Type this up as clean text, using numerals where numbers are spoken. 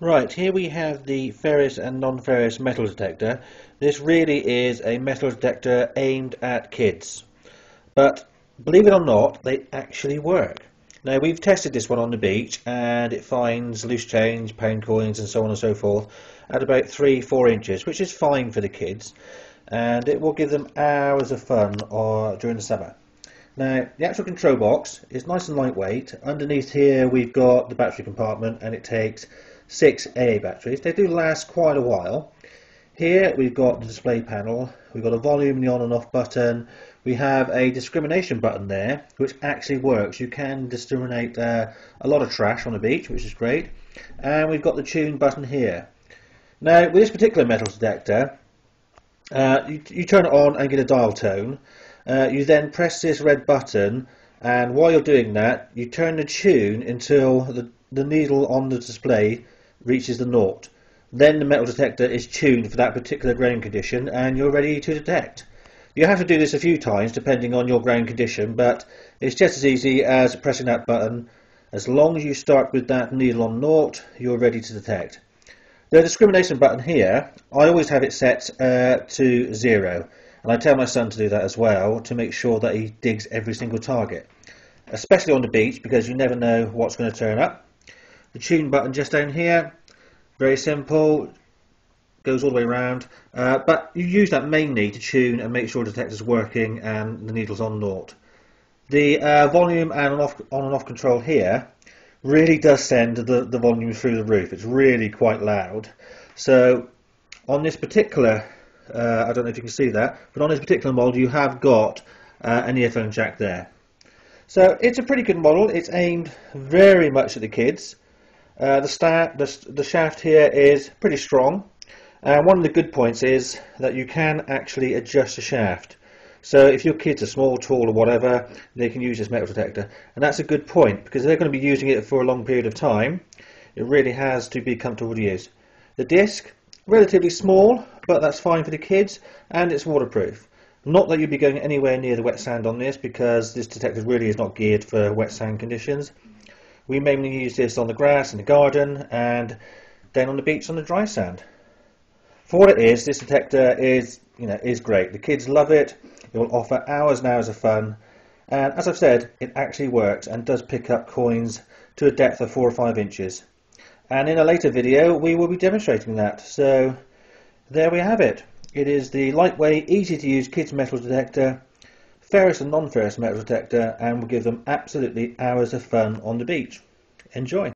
Right, here we have the ferrous and non-ferrous metal detector. This really is a metal detector aimed at kids. But believe it or not, they actually work. Now, we've tested this one on the beach and it finds loose change, pound coins and so on and so forth at about 3-4 inches, which is fine for the kids, and it will give them hours of fun during the summer. Now, the actual control box is nice and lightweight. Underneath here we've got the battery compartment, and it takes 6 AA batteries. They do last quite a while. Here we've got the display panel, we've got a volume, the on and off button, we have a discrimination button there which actually works. You can discriminate a lot of trash on the beach, which is great, and we've got the tune button here. Now, with this particular metal detector, you turn it on and get a dial tone. You then press this red button, and while you're doing that you turn the tune until the needle on the display reaches the naught. Then the metal detector is tuned for that particular ground condition and you're ready to detect. You have to do this a few times depending on your ground condition, but it's just as easy as pressing that button. As long as you start with that needle on naught, you're ready to detect. The discrimination button here, I always have it set to 0, and I tell my son to do that as well, to make sure that he digs every single target, especially on the beach, because you never know what's going to turn up. The tune button just down here, very simple, goes all the way around, but you use that mainly to tune and make sure the detector's working and the needle's on naught. The volume and on and off control here really does send the volume through the roof. It's really quite loud. So on this particular, I don't know if you can see that, but on this particular model you have got an earphone jack there. So it's a pretty good model. It's aimed very much at the kids. The shaft here is pretty strong, and one of the good points is that you can actually adjust the shaft. So if your kids are small, tall or whatever, they can use this metal detector, and that's a good point because they're going to be using it for a long period of time. It really has to be comfortable to use. The disc, relatively small, but that's fine for the kids, and it's waterproof. Not that you'd be going anywhere near the wet sand on this, because this detector really is not geared for wet sand conditions. We mainly use this on the grass in the garden and down on the beach on the dry sand. For what it is, this detector is great. The kids love it. It will offer hours and hours of fun, and as I've said, it actually works and does pick up coins to a depth of 4 or 5 inches. And in a later video we will be demonstrating that. So there we have it. It is the lightweight, easy to use kids metal detector, ferrous and non-ferrous metal detector, and will give them absolutely hours of fun on the beach. Enjoy!